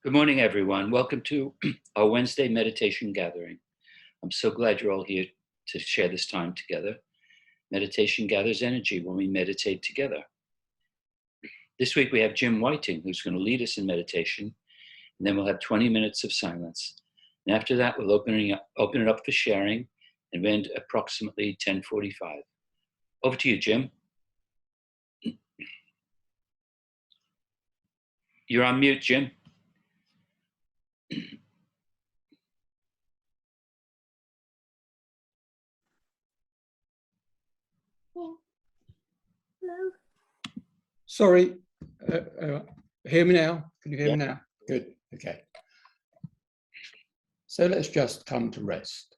Good morning, everyone. Welcome to our Wednesday meditation gathering. I'm so glad you're all here to share this time together. Meditation gathers energy when we meditate together. This week we have Jim Whiting, who's going to lead us in meditation, and then we'll have 20 minutes of silence. And after that, we'll open it up for sharing and end approximately 10:45. Over to you, Jim. You're on mute, Jim. Hello. Sorry, hear me now? Can you hear me now? Good, okay. So let's just come to rest.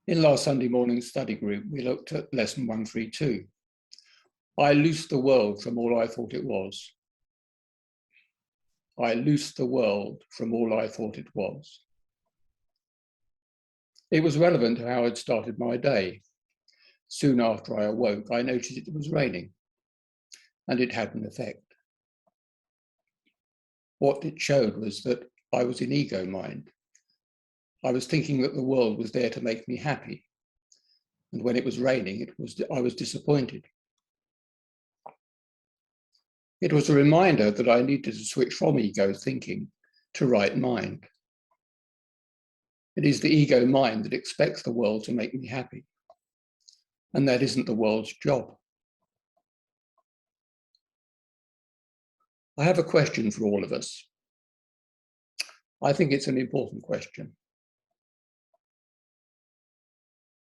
In last Sunday morning study group, we looked at lesson 132. I loosed the world from all I thought it was. I loosed the world from all I thought it was. It was relevant to how I'd started my day. Soon after I awoke, I noticed it was raining, and it had an effect. What it showed was that I was in ego mind. I was thinking that the world was there to make me happy, and when it was raining, I was disappointed. It was a reminder that I needed to switch from ego thinking to right mind. It is the ego mind that expects the world to make me happy, and that isn't the world's job. I have a question for all of us. I think it's an important question.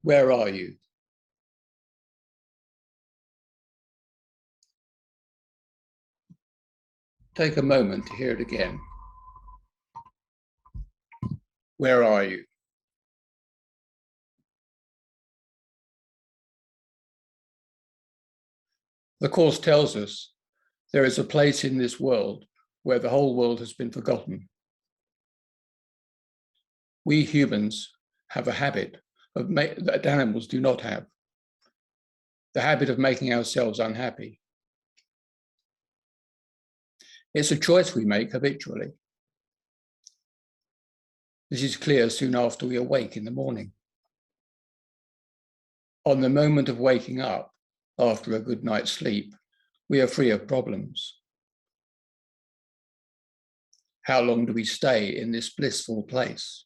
Where are you? Take a moment to hear it again. Where are you? The Course tells us there is a place in this world where the whole world has been forgotten. We humans have a habit that animals do not have, the habit of making ourselves unhappy. It's a choice we make habitually. This is clear soon after we awake in the morning. On the moment of waking up, after a good night's sleep, we are free of problems. How long do we stay in this blissful place?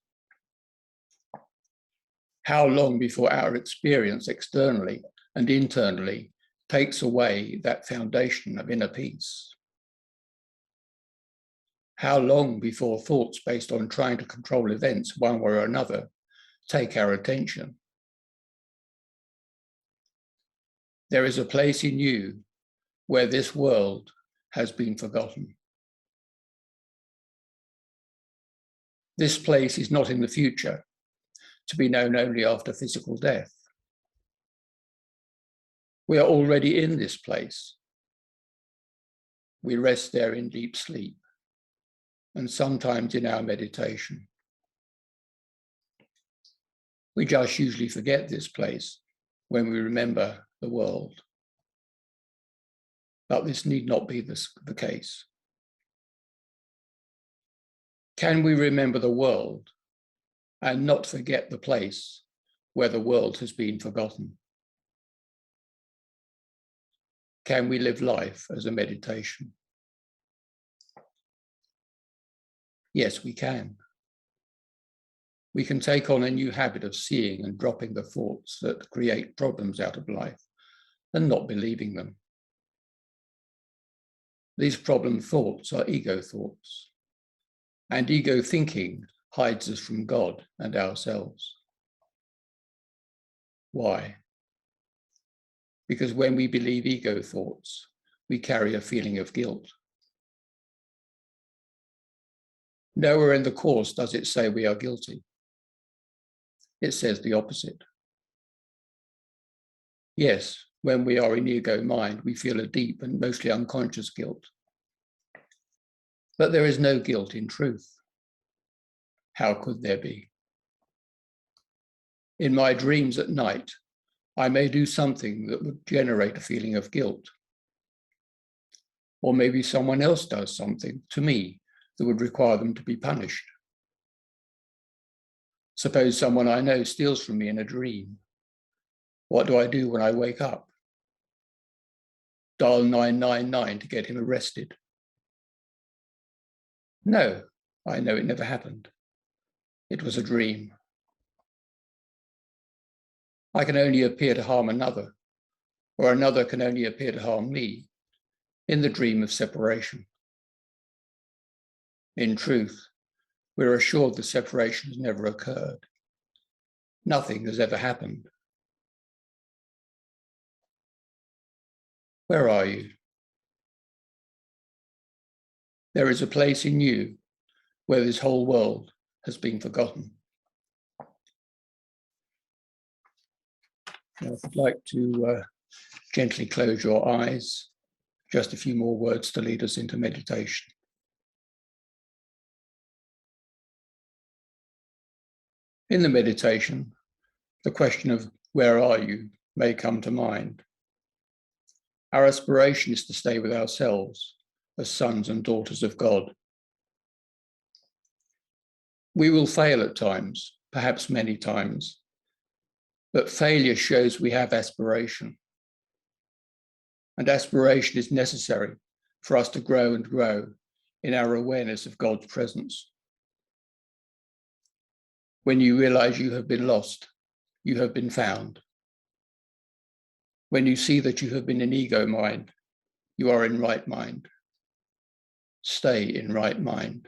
How long before our experience externally and internally takes away that foundation of inner peace? How long before thoughts based on trying to control events one way or another take our attention? There is a place in you where this world has been forgotten. This place is not in the future, to be known only after physical death. We are already in this place. We rest there in deep sleep, and sometimes in our meditation. We just usually forget this place when we remember the world. But this need not be the case. Can we remember the world and not forget the place where the world has been forgotten? Can we live life as a meditation? Yes, we can. We can take on a new habit of seeing and dropping the thoughts that create problems out of life and not believing them. These problem thoughts are ego thoughts, and ego thinking hides us from God and ourselves. Why? Because when we believe ego thoughts, we carry a feeling of guilt. Nowhere in the Course does it say we are guilty. It says the opposite. Yes, when we are in ego mind, we feel a deep and mostly unconscious guilt. But there is no guilt in truth. How could there be? In my dreams at night, I may do something that would generate a feeling of guilt. Or maybe someone else does something to me that would require them to be punished. Suppose someone I know steals from me in a dream. What do I do when I wake up? Dial 999 to get him arrested? No, I know it never happened. It was a dream. I can only appear to harm another, or another can only appear to harm me in the dream of separation. In truth, we're assured the separation has never occurred. Nothing has ever happened. Where are you? There is a place in you where this whole world has been forgotten. Now, if you'd like to gently close your eyes, just a few more words to lead us into meditation. In the meditation, the question of where are you may come to mind. Our aspiration is to stay with ourselves as sons and daughters of God. We will fail at times, perhaps many times, but failure shows we have aspiration. And aspiration is necessary for us to grow and grow in our awareness of God's presence. When you realize you have been lost, you have been found. When you see that you have been in ego mind, you are in right mind. Stay in right mind.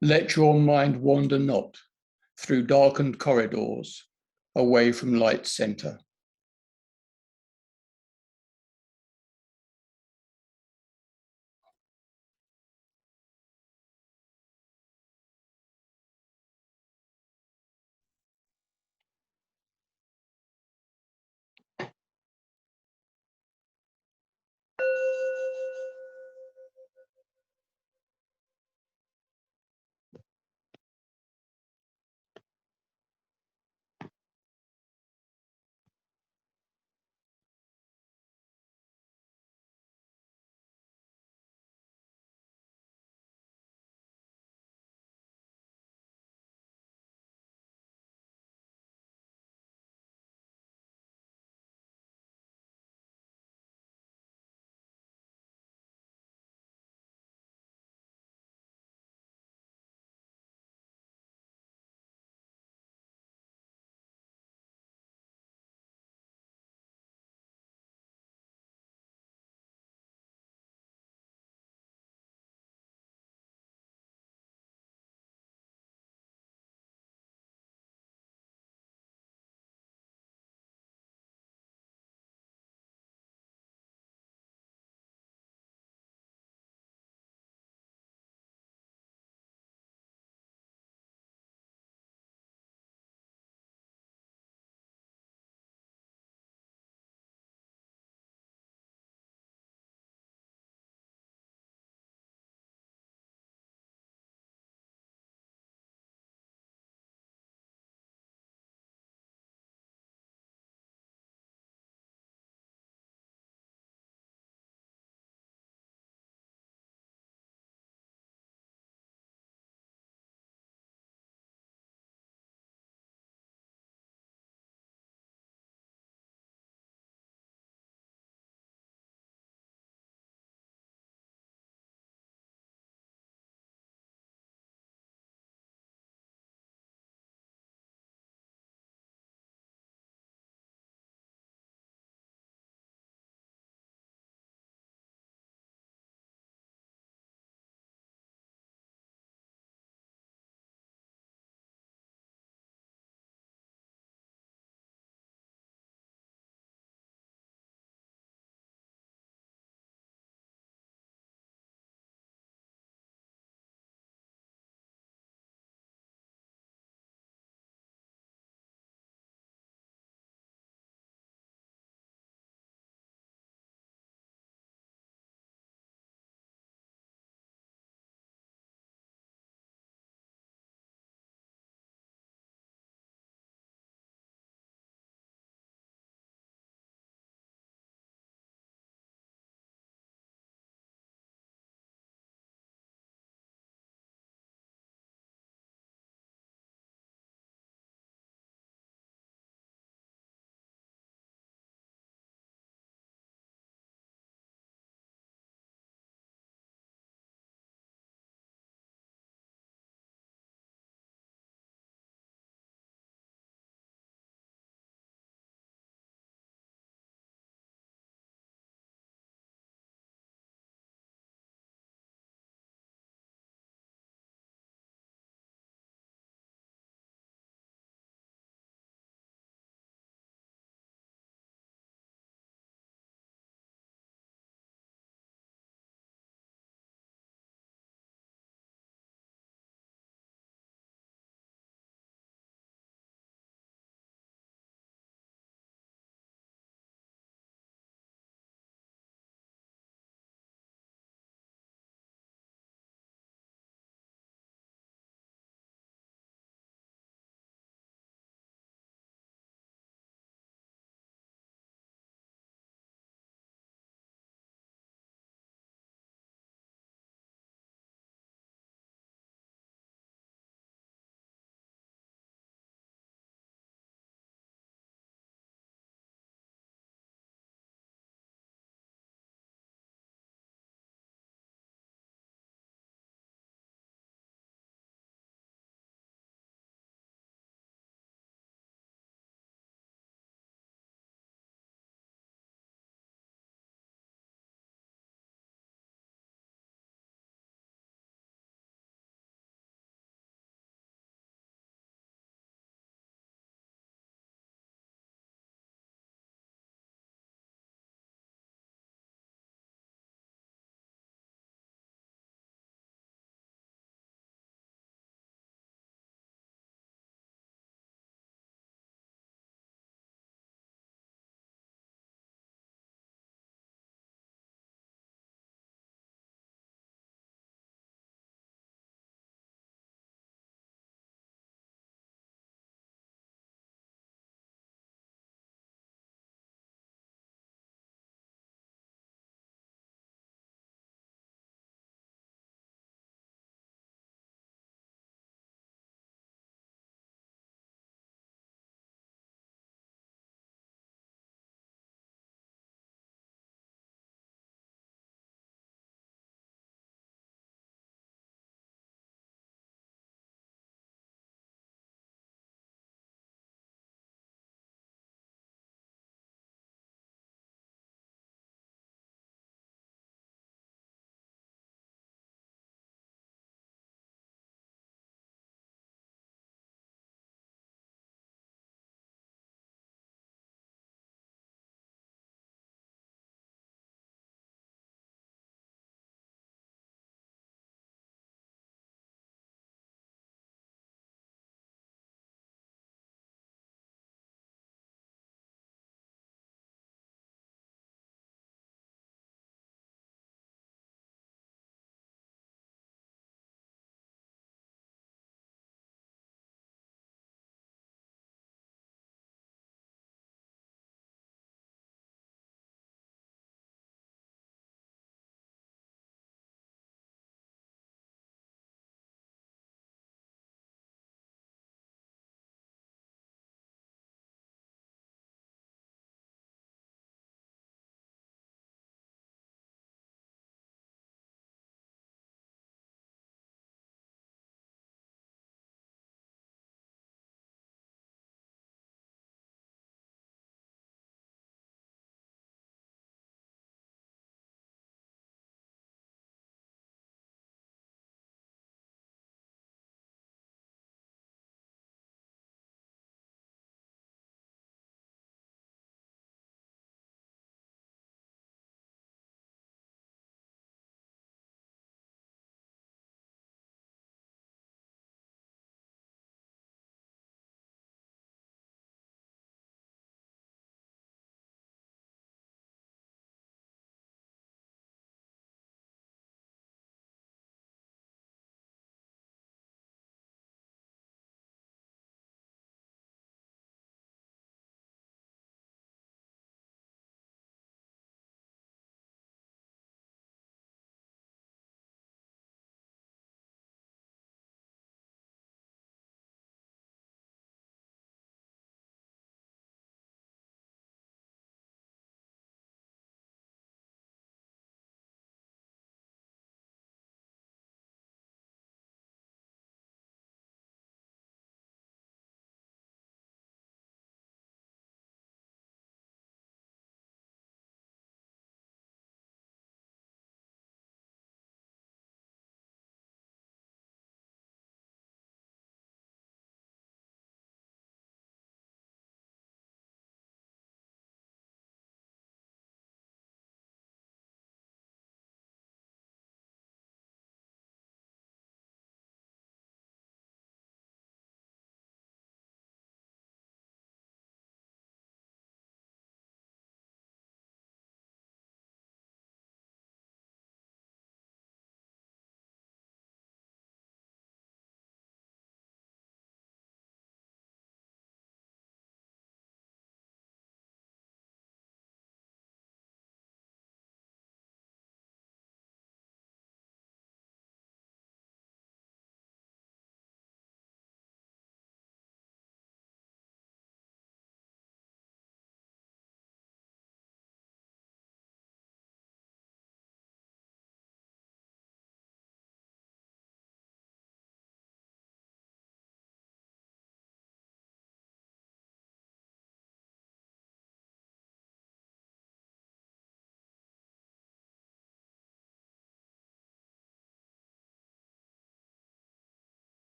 Let your mind wander not through darkened corridors away from light's center.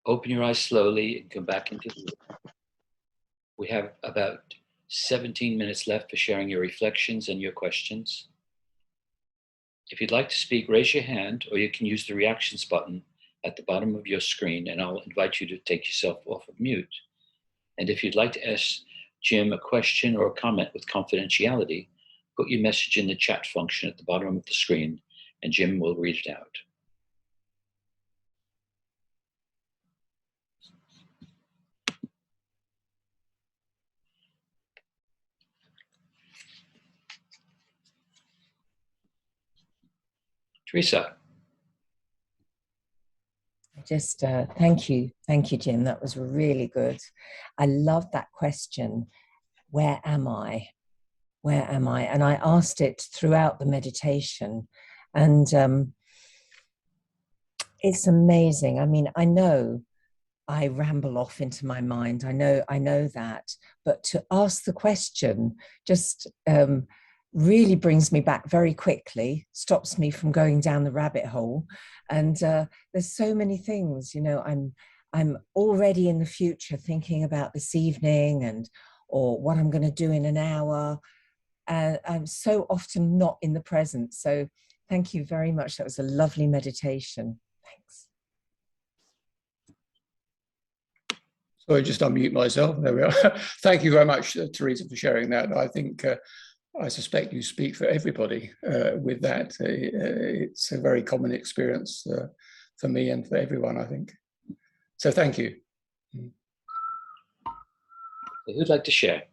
open your eyes slowly and come back into the room. We have about 17 minutes left for sharing your reflections and your questions. If you'd like to speak, raise your hand, or you can use the reactions button at the bottom of your screen, and I'll invite you to take yourself off of mute. And if you'd like to ask Jim a question or a comment with confidentiality, put your message in the chat function at the bottom of the screen, and Jim will read it out. Teresa. Just thank you, Jim. That was really good. I love that question. Where am I? Where am I? And I asked it throughout the meditation, and it's amazing. I mean, I know I ramble off into my mind. I know that, but to ask the question just really brings me back very quickly, stops me from going down the rabbit hole. And there's so many things, you know, I'm already in the future thinking about this evening or what I'm going to do in an hour. I'm so often not in the present. So thank you very much. That was a lovely meditation. Thanks. Sorry, just unmute myself. There we are. Thank you very much, Teresa, for sharing that. I think, I suspect you speak for everybody with that. It's a very common experience for me and for everyone, I think. So thank you. Who'd like to share?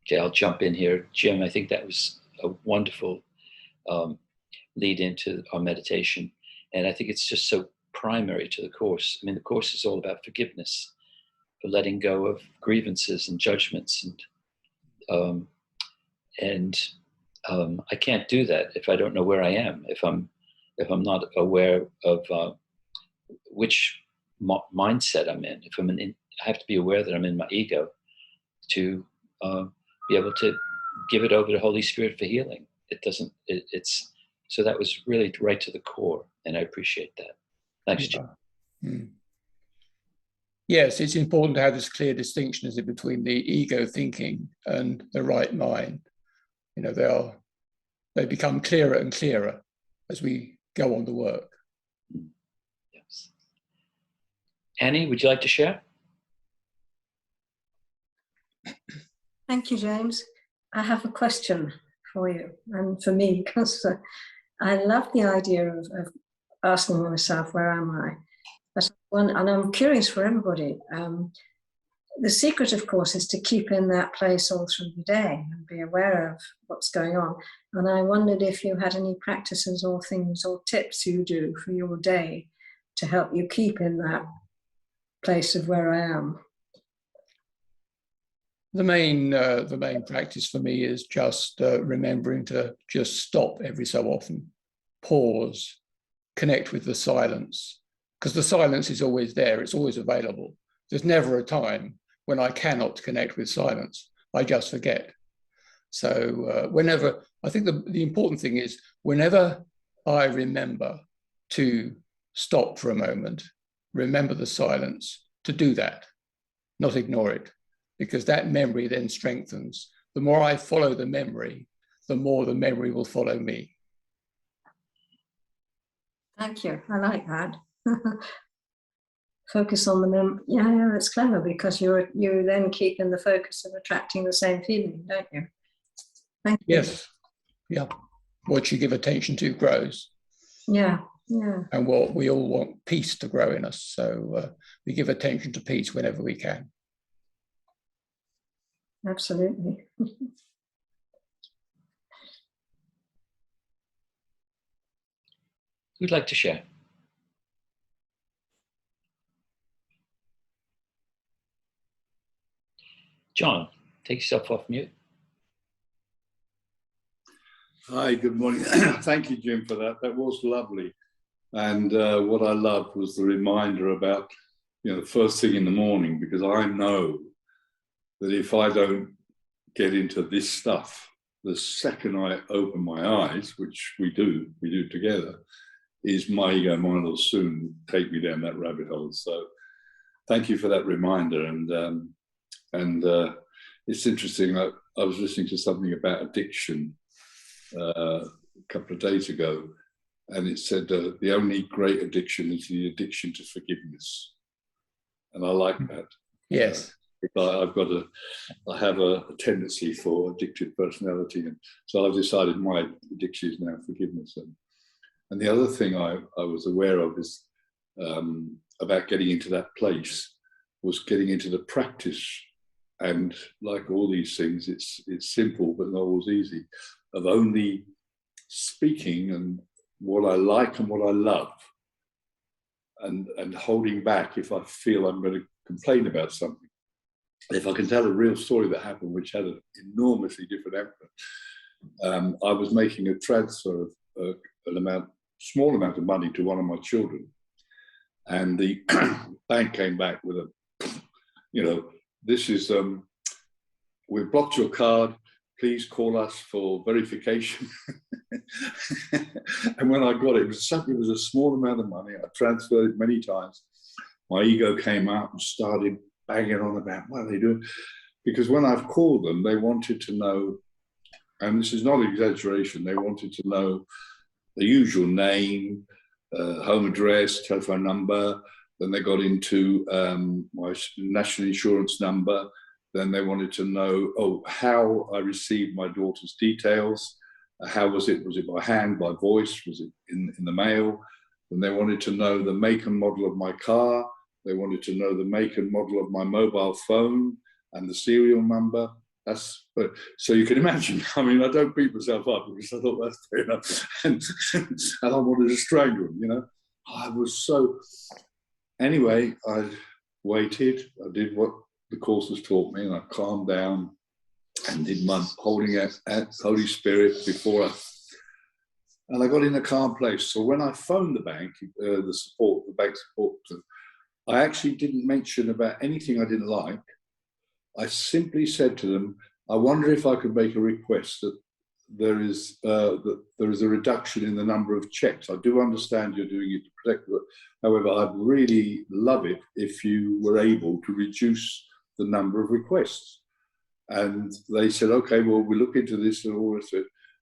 Okay, I'll jump in here. Jim, I think that was a wonderful lead into our meditation. And I think it's just so primary to the Course. I mean, the Course is all about forgiveness, for letting go of grievances and judgments. And I can't do that if I don't know where I am, if I'm not aware of which mindset I'm in. If I'm I have to be aware that I'm in my ego to be able to give it over to Holy Spirit for healing. So that was really right to the core, and I appreciate that. Thanks, Jim. Yes, it's important to have this clear distinction, is it, between the ego thinking and the right mind. You know, they become clearer and clearer as we go on the work. Yes. Annie, would you like to share? Thank you, James. I have a question for you and for me, because I love the idea of asking myself, where am I? And I'm curious for everybody. The secret, of course, is to keep in that place all through the day and be aware of what's going on. And I wondered if you had any practices or things or tips you do for your day to help you keep in that place of where I am. The main practice for me is just remembering to just stop every so often, pause, connect with the silence, because the silence is always there, it's always available. There's never a time when I cannot connect with silence. I just forget. So whenever, I think the important thing is, whenever I remember to stop for a moment, remember the silence, to do that, not ignore it, because that memory then strengthens. The more I follow the memory, the more the memory will follow me. Thank you. I like that. Focus on the memory. Yeah, that's clever, because you then keep in the focus of attracting the same feeling, don't you? Thank you. Yes. Yeah. What you give attention to grows. Yeah. Yeah. And what we all want peace to grow in us. So we give attention to peace whenever we can. Absolutely. Who'd like to share? John, take yourself off mute. Hi, good morning. Thank you, Jim, for that. That was lovely. And what I loved was the reminder about, the first thing in the morning, because I know that if I don't get into this stuff, the second I open my eyes, which we do together, is my ego mind will soon take me down that rabbit hole. So thank you for that reminder. And it's interesting. I was listening to something about addiction a couple of days ago, and it said the only great addiction is the addiction to forgiveness. And I like that. Yes. I have a tendency for addictive personality, and so I've decided my addiction is now forgiveness. And the other thing I was aware of is about getting into that place was getting into the practice. And like all these things, it's simple but not always easy, of only speaking and what I like and what I love, and holding back if I feel I'm going to complain about something. If I can tell a real story that happened, which had an enormously different outcome. I was making a transfer of an small amount of money to one of my children, and the bank came back with this is, we've blocked your card, please call us for verification. And when I got it, it was a small amount of money. I transferred it many times. My ego came out and started banging on about what are they doing? Because when I've called them, they wanted to know, and this is not an exaggeration, they wanted to know the usual name, home address, telephone number. Then they got into my national insurance number. Then they wanted to know, how I received my daughter's details. How was it? Was it by hand, by voice? Was it in the mail? Then they wanted to know the make and model of my car. They wanted to know the make and model of my mobile phone and the serial number. So you can imagine, I mean, I don't beat myself up because I thought that's fair enough. And I wanted to strangle them, I was so... Anyway, I waited. I did what the courses taught me, and I calmed down and did my holding at Holy Spirit before and I got in a calm place. So when I phoned the bank, the bank support, I actually didn't mention about anything I didn't like. I simply said to them, I wonder if I could make a request that there is a reduction in the number of checks. I do understand you're doing it to protect them. However, I'd really love it if you were able to reduce the number of requests. And they said, okay, well, we'll look into this and all this.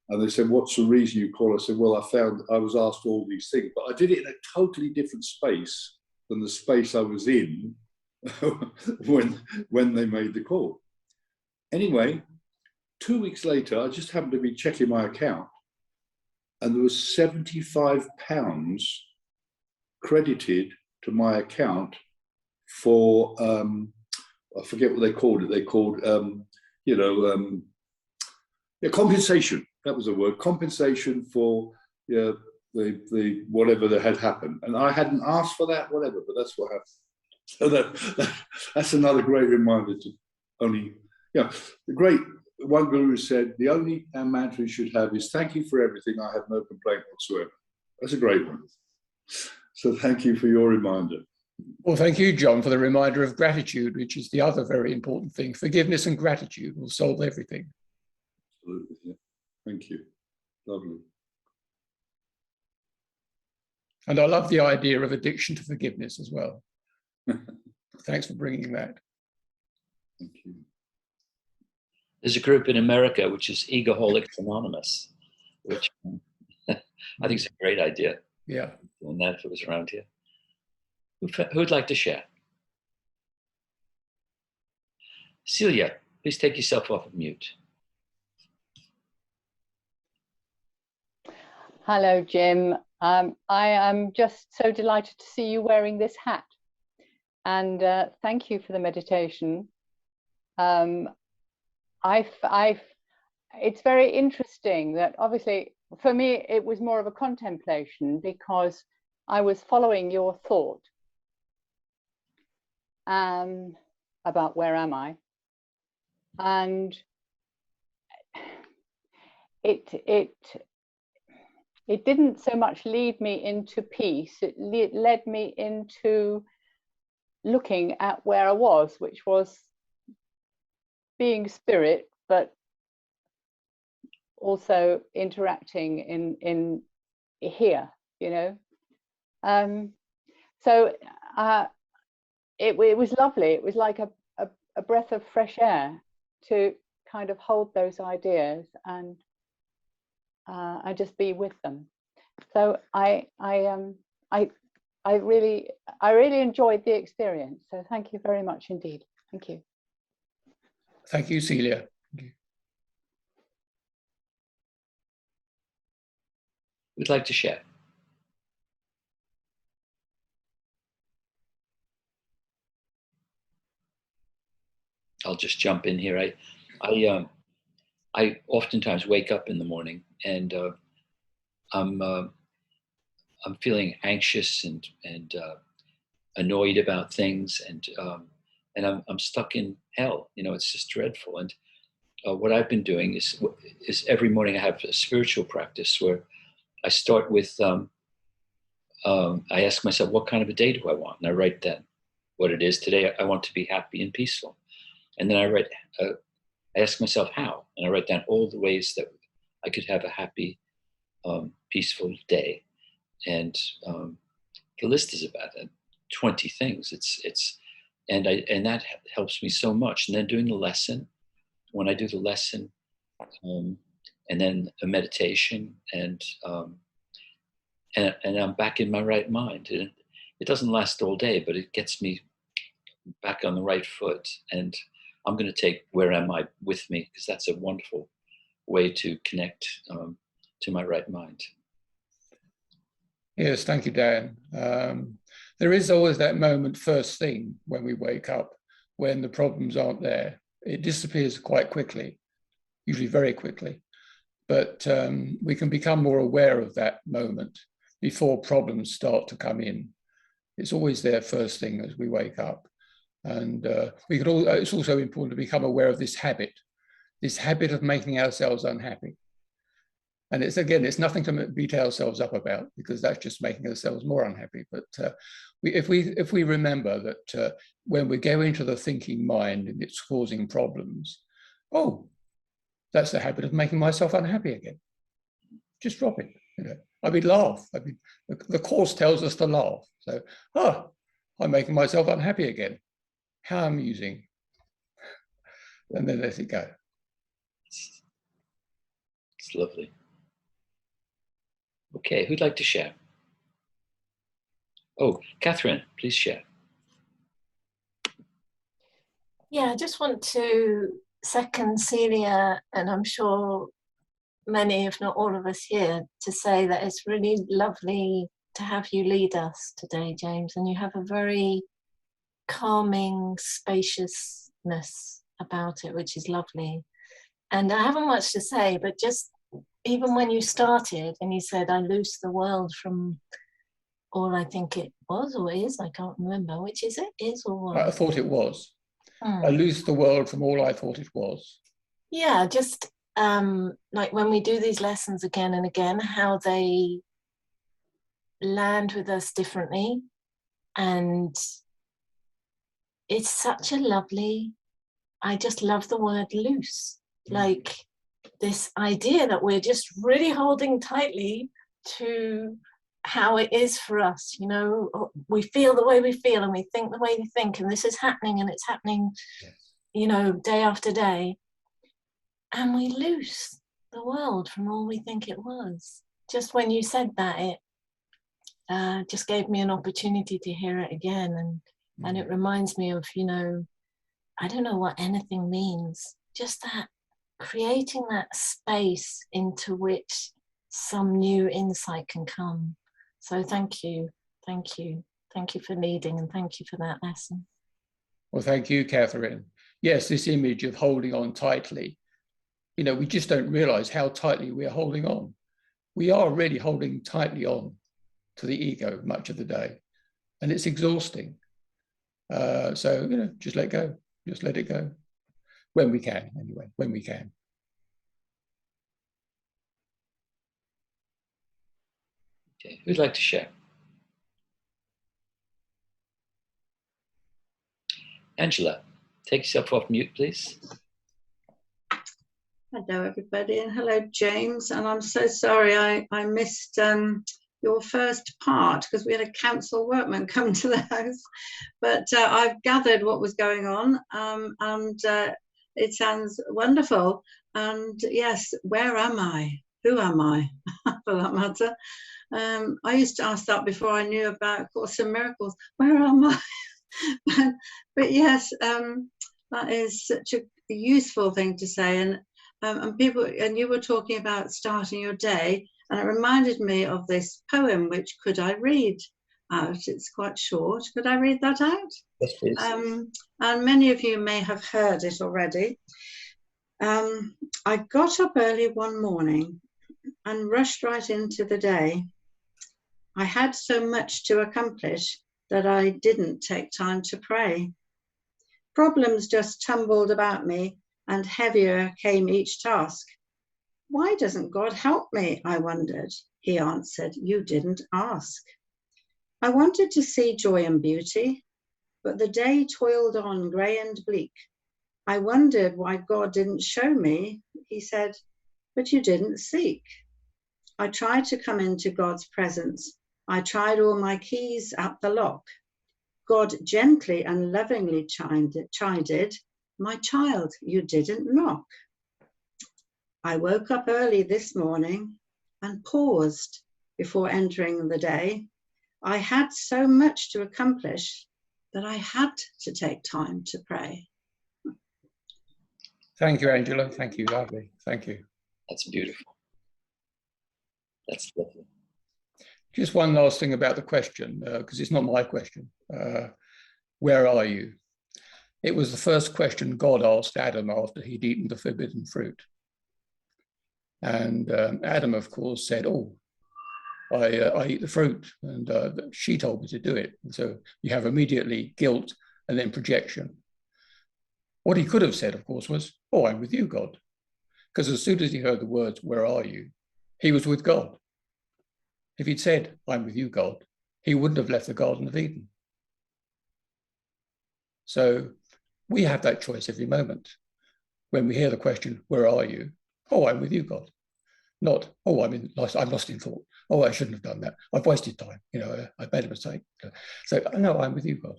And they said, what's the reason you call? I said, well, I was asked all these things, but I did it in a totally different space than the space I was in when they made the call. Anyway, 2 weeks later, I just happened to be checking my account, and there was £75 credited to my account for, I forget what they called it. They called, compensation. That was the word, compensation for the whatever that had happened. And I hadn't asked for that, whatever, but that's what happened. So that's another great reminder to only, the great one guru said, the only mantra you should have is thank you for everything. I have no complaint whatsoever. That's a great one. So thank you for your reminder. Well, thank you, John, for the reminder of gratitude, which is the other very important thing. Forgiveness and gratitude will solve everything. Absolutely. Yeah. Thank you. Lovely. And I love the idea of addiction to forgiveness as well. Thanks for bringing that. Thank you. There's a group in America which is Egoholics Anonymous, which I think is a great idea. Yeah. Doing that if it was around here. Who'd like to share? Celia, please take yourself off of mute. Hello, Jim. I am just so delighted to see you wearing this hat. And thank you for the meditation. It's very interesting that obviously for me, it was more of a contemplation because I was following your thought about where am I? And it didn't so much lead me into peace, it led me into looking at where I was, which was being spirit, but also interacting in here, So it was lovely. It was like a breath of fresh air to kind of hold those ideas and just be with them. So I really enjoyed the experience. So thank you very much indeed. Thank you. Thank you, Celia. Thank you. Who'd like to share? I'll just jump in here. I oftentimes wake up in the morning and I'm feeling anxious and annoyed about things, and I'm stuck in hell. You know, it's just dreadful. And what I've been doing is every morning I have a spiritual practice where I start with I ask myself, what kind of a day do I want? And I write down what it is. Today I want to be happy and peaceful. And then I ask myself how, and I write down all the ways that I could have a happy, peaceful day. And the list is about 20 things. And that helps me so much. And then doing the lesson, when I do the lesson, and then a meditation, and I'm back in my right mind. And it doesn't last all day, but it gets me back on the right foot. And I'm going to take Where Am I with me, because that's a wonderful way to connect to my right mind. Yes, thank you, Dan. There is always that moment first thing when we wake up, when the problems aren't there. It disappears quite quickly, usually very quickly. But we can become more aware of that moment before problems start to come in. It's always there first thing as we wake up. And it's also important to become aware of this habit of making ourselves unhappy. And it's nothing to beat ourselves up about, because that's just making ourselves more unhappy. But if we remember that when we go into the thinking mind and it's causing problems, oh, that's the habit of making myself unhappy again. Just drop it. You know, laugh. The Course tells us to laugh. So, I'm making myself unhappy again. How amusing. And then let it go. It's lovely. Okay, who'd like to share? Oh, Catherine, please share. Yeah, I just want to second Celia, and I'm sure many, if not all of us here, to say that it's really lovely to have you lead us today, James, and you have a very calming spaciousness about it, which is lovely. And I haven't much to say, but just even when you started and you said, I loose the world from all I think it was or is, I can't remember, which is it, is or was? I thought it was. I loose the world from all I thought it was. Yeah, just like when we do these lessons again and again, how they land with us differently. And it's such a lovely, I just love the word loose. Like this idea that we're just really holding tightly to how it is for us. You know, we feel the way we feel and we think the way we think, and this is happening, and it's happening, you know, day after day. And we loose the world from all we think it was. Just when you said that, it just gave me an opportunity to hear it again. And it reminds me of, you know, I don't know what anything means, just that creating that space into which some new insight can come. So thank you for leading, and thank you for that lesson. Well, thank you, Catherine. Yes, this image of holding on tightly, you know, we just don't realize how tightly we're holding on. We are really holding tightly on to the ego much of the day, and it's exhausting. So, you know, just let go, just let it go. When we can, anyway, when we can. Okay, who'd like to share? Angela, take yourself off mute, please. Hello, everybody, and hello, James. And I'm so sorry I missed your first part, because we had a council workman come to the house. But I've gathered what was going on, and it sounds wonderful. And yes, where am I? Who am I, for that matter? I used to ask that before I knew about Course in Miracles. Where am I? but yes, that is such a useful thing to say. And people, and you were talking about starting your day, and it reminded me of this poem, which could I read out? It's quite short. Could I read that out? Yes, please. And many of you may have heard it already. I got up early one morning and rushed right into the day. I had so much to accomplish that I didn't take time to pray. Problems just tumbled about me, and heavier came each task. Why doesn't God help me? I wondered. He answered, you didn't ask. I wanted to see joy and beauty, but the day toiled on grey and bleak. I wondered why God didn't show me. He said, but you didn't seek. I tried to come into God's presence. I tried all my keys at the lock. God gently and lovingly chided, my child, you didn't knock. I woke up early this morning and paused before entering the day. I had so much to accomplish that I had to take time to pray. Thank you, Angela. Thank you. Lovely. Thank you. That's beautiful. That's lovely. Just one last thing about the question, because it's not my question. Where are you? It was the first question God asked Adam after he'd eaten the forbidden fruit. And Adam, of course, said, oh, I eat the fruit, and she told me to do it. And so you have immediately guilt and then projection. What he could have said, of course, was, oh, I'm with you, God. Because as soon as he heard the words, where are you? He was with God. If he'd said, I'm with you, God, he wouldn't have left the Garden of Eden. So we have that choice every moment. When we hear the question, where are you? Oh, I'm with you, God. Not, oh, I'm lost in thought. Oh, I shouldn't have done that. I've wasted time. You know, I've made a mistake. So, no, I'm with you, God.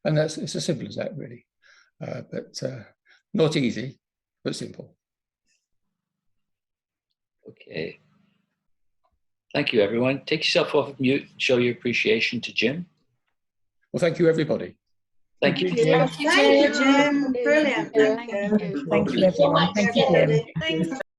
And it's as simple as that, really. But not easy, but simple. Okay. Thank you, everyone. Take yourself off of mute. Show your appreciation to Jim. Well, thank you, everybody. Thank you. Thank you, Jim. Brilliant. Thank you. Thank you, everyone. Thank you, Jim. Thanks.